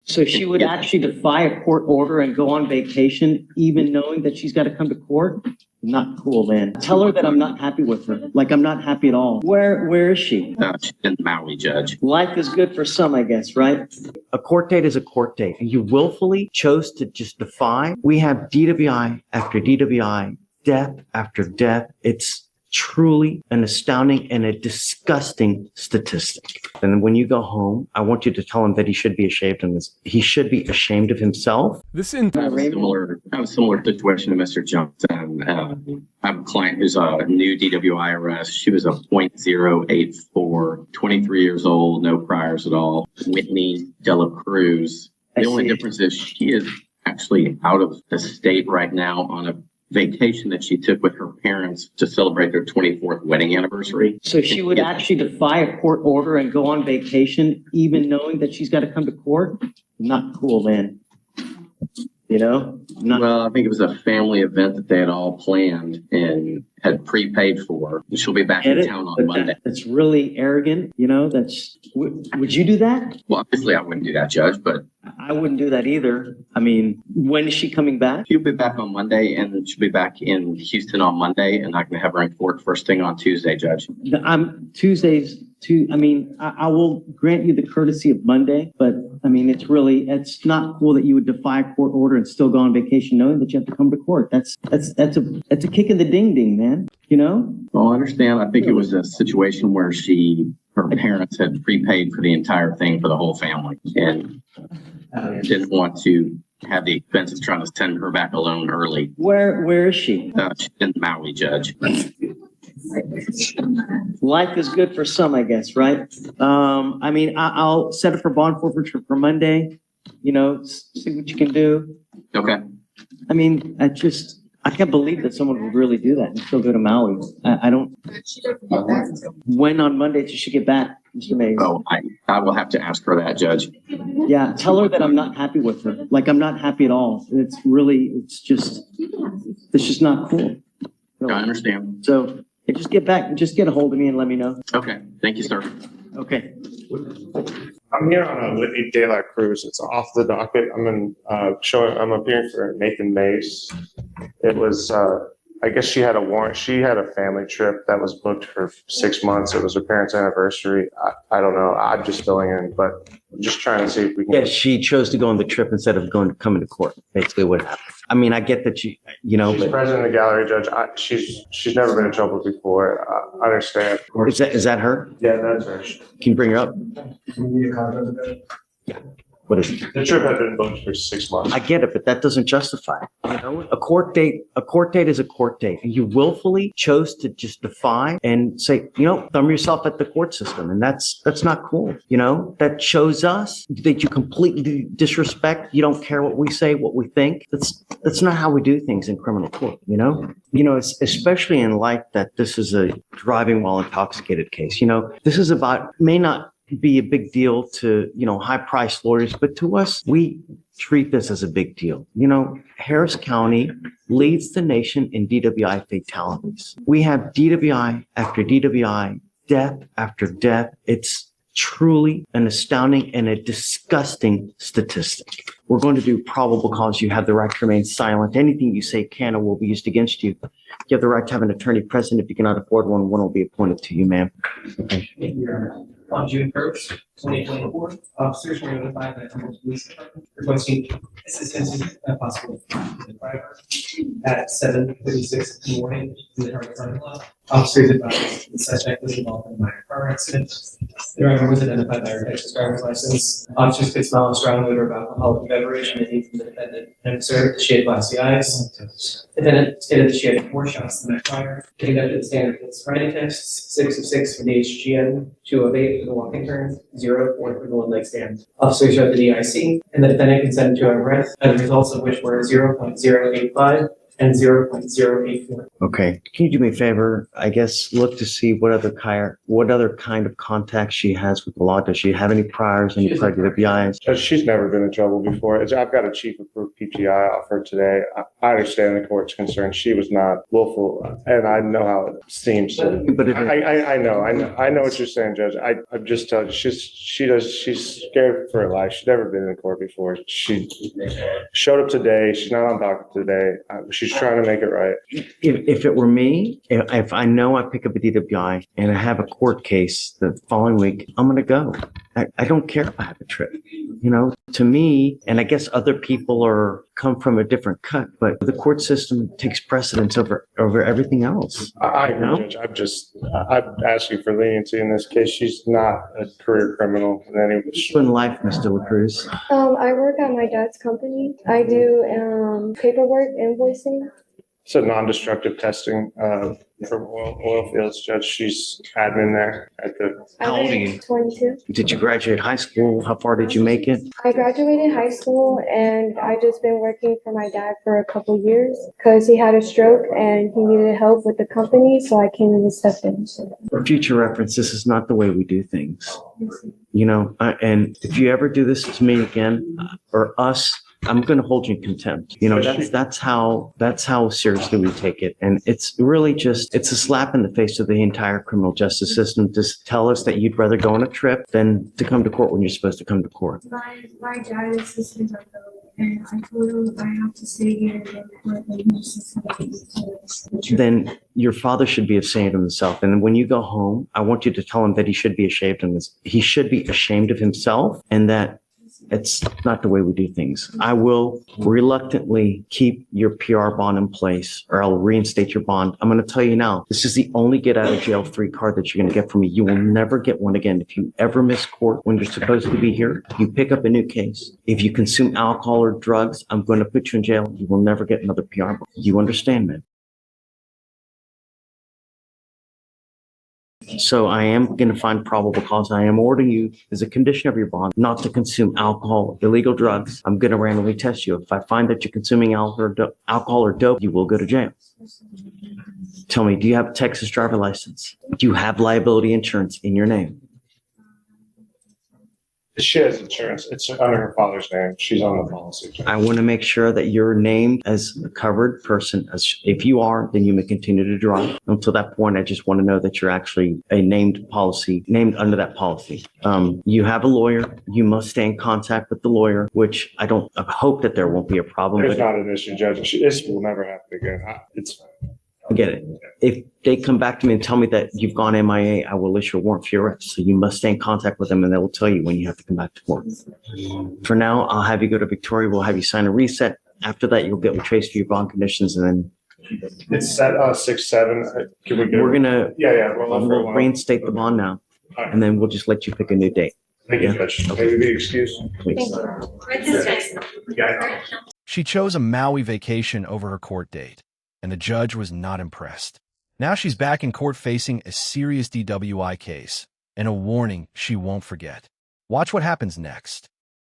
So she would actually defy a court order and go on vacation, even knowing that she's got to come to court? Not cool, man. Tell her that I'm not happy with her. Like, I'm not happy at all. Where is she? She's in Maui, Judge. Life is good for some, I guess, right? A court date is a court date. You willfully chose to just defy. We have DWI after DWI, death after death. It's truly an astounding and a disgusting statistic. And when you go home, I want you to tell him that he should be ashamed of this. He should be ashamed of himself. I have a similar situation to Mr. Johnson. I have a client who's a new DWI arrest. She was a .084, 23 years old, no priors at all. Whitney Dela Cruz. The only difference is she is actually out of the state right now on a vacation that she took with her parents to celebrate their 24th wedding anniversary. So she would actually defy a court order and go on vacation, even knowing that she's got to come to court? Not cool, man. You know? Well, I think it was a family event that they had all planned and had prepaid for. She'll be back in town on Monday. That's really arrogant. You know, would you do that? Well, obviously I wouldn't do that, Judge, but I wouldn't do that either. I mean, when is she coming back? She'll be back on Monday, and she'll be back in Houston on Monday, and I'm going to have her in court first thing on Tuesday, Judge. I will grant you the courtesy of Monday, but I mean, it's not cool that you would defy a court order and still go on vacation knowing that you have to come to court. That's a kick in the ding ding, man. You know? Well, I understand. I think it was a situation where her parents had prepaid for the entire thing for the whole family and didn't want to have the expense of trying to send her back alone early. Where is she? She's in Maui, Judge. Life is good for some, I guess, right? I'll set it for bond forfeiture for Monday. You know, see what you can do. Okay. I mean, I can't believe that someone would really do that and still go to Maui. I don't. When on Monday does she get back, Mr. Mays? Oh, I will have to ask her that, Judge. Yeah, tell her that I'm not happy with her. Like, I'm not happy at all. It's just not cool. I understand. So just get back, just get a hold of me and let me know. Okay. Thank you, sir. Okay. I'm here on a Whitney De La Cruz. It's off the docket. I'm appearing for Nathan Mace. It was, I guess she had a warrant. She had a family trip that was booked for 6 months. It was her parents' anniversary. I don't know. I'm just filling in, but I'm just trying to see if we can. Yeah, she chose to go on the trip instead of coming to court. Basically, what happened. I mean, I get that she's president of the gallery, Judge. She's never been in trouble before. I understand. Is that her? Yeah, that's her. Can you bring her up? Yeah. What is it? The trip had been booked for 6 months. I get it, but that doesn't justify it. You know, a court date is a court date. And you willfully chose to just defy and say, thumb yourself at the court system. And that's not cool. You know, that shows us that you completely disrespect. You don't care what we say, what we think. That's not how we do things in criminal court, you know? Especially in light that this is a driving while intoxicated case. This is may not be a big deal to, high-priced lawyers, but to us, we treat this as a big deal. Harris County leads the nation in DWI fatalities. We have DWI after DWI, death after death. It's truly an astounding and a disgusting statistic. We're going to do probable cause. You have the right to remain silent. Anything you say can or will be used against you. You have the right to have an attorney present. If you cannot afford one will be appointed to you, ma'am. Okay. On June 1st, 2024, officers were notified by the police department requesting assistance if possible at 7:36 in the morning in the target parking lot. Officers advised the suspect was involved in a minor car accident. The driver was identified by her Texas driver's license. Officers could smell a strong odor of alcoholic beverage emitting from the defendant and observed that she had glassy eyes. The defendant stated that she had 4 shots in the fire. They conducted standard sobriety tests, 6 of 6 for the HGN, 2 of 8 for the walking turn, 0 for the one leg stand. Officers read the DIC, and the defendant consented to an arrest, the results of which were 0.085 and 0.084. Okay. Can you do me a favor? I guess look to see what other kind of contact she has with the law. Does she have any priors, any prior DWIs? She's never been in trouble before. I've got a chief approved PGI off her today. I understand the court's concern. She was not willful, and I know how it seems. But I know what you're saying, Judge. I'm just telling you, she's scared for her life. She's never been in court before. She showed up today. She's not on docket today. She's trying to make it right. if it were me, if I know I pick up a DWI and I have a court case the following week, I'm going to go. I don't care if I have a trip. To me, and I guess other people come from a different cut, but the court system takes precedence over everything else. I agree, Judge. I'm asking for leniency in this case. She's not a career criminal in any way. In life, Mr. LaCruz. I work at my dad's company. I do paperwork, invoicing. It's a non-destructive testing for oil fields, Judge. She's admin there at the. How old are you? 22. Did you graduate high school? How far did you make it? I graduated high school and I just been working for my dad for a couple years because he had a stroke and he needed help with the company, so I came in and stepped in. For future reference, this is not the way we do things. And if you ever do this to me again or us, I'm going to hold you in contempt. That's how seriously we take it. And it's really it's a slap in the face of the entire criminal justice system to tell us that you'd rather go on a trip than to come to court when you're supposed to come to court. My dad is suspended, and I told him I have to stay here and go to court, and he's suspended. Then your father should be ashamed of himself. And when you go home, I want you to tell him that he should be ashamed of this. He should be ashamed of himself, and that it's not the way we do things. I will reluctantly keep your PR bond in place, or I'll reinstate your bond. I'm going to tell you now, this is the only get out of jail free card that you're going to get from me. You will never get one again. If you ever miss court when you're supposed to be here, you pick up a new case. If you consume alcohol or drugs, I'm going to put you in jail. You will never get another PR bond. You understand, man? So I am going to find probable cause. I am ordering you as a condition of your bond not to consume alcohol, illegal drugs. I'm going to randomly test you. If I find that you're consuming alcohol or dope, you will go to jail. Tell me, do you have a Texas driver license? Do you have liability insurance in your name? She has insurance. It's under her father's name. She's on the policy. I want to make sure that you're named as a covered person. If you are, then you may continue to drive. Until that point, I just want to know that you're actually a named under that policy. You have a lawyer. You must stay in contact with the lawyer, which I hope that there won't be a problem. There's not an issue, Judge. This will never happen again. It's fine. I get it. If they come back to me and tell me that you've gone MIA, I will issue a warrant for your arrest. So you must stay in contact with them, and they will tell you when you have to come back to court. For now, I'll have you go to Victoria. We'll have you sign a reset. After that, you'll get traced for your bond conditions, and then it's set 6-7. Can we go? We're gonna we'll reinstate the bond now, right. And then we'll just let you pick a new date. Thank you, Judge. Maybe be excused. Please. She chose a Maui vacation over her court date, and the judge was not impressed. Now she's back in court facing a serious DWI case and a warning she won't forget. Watch what happens next.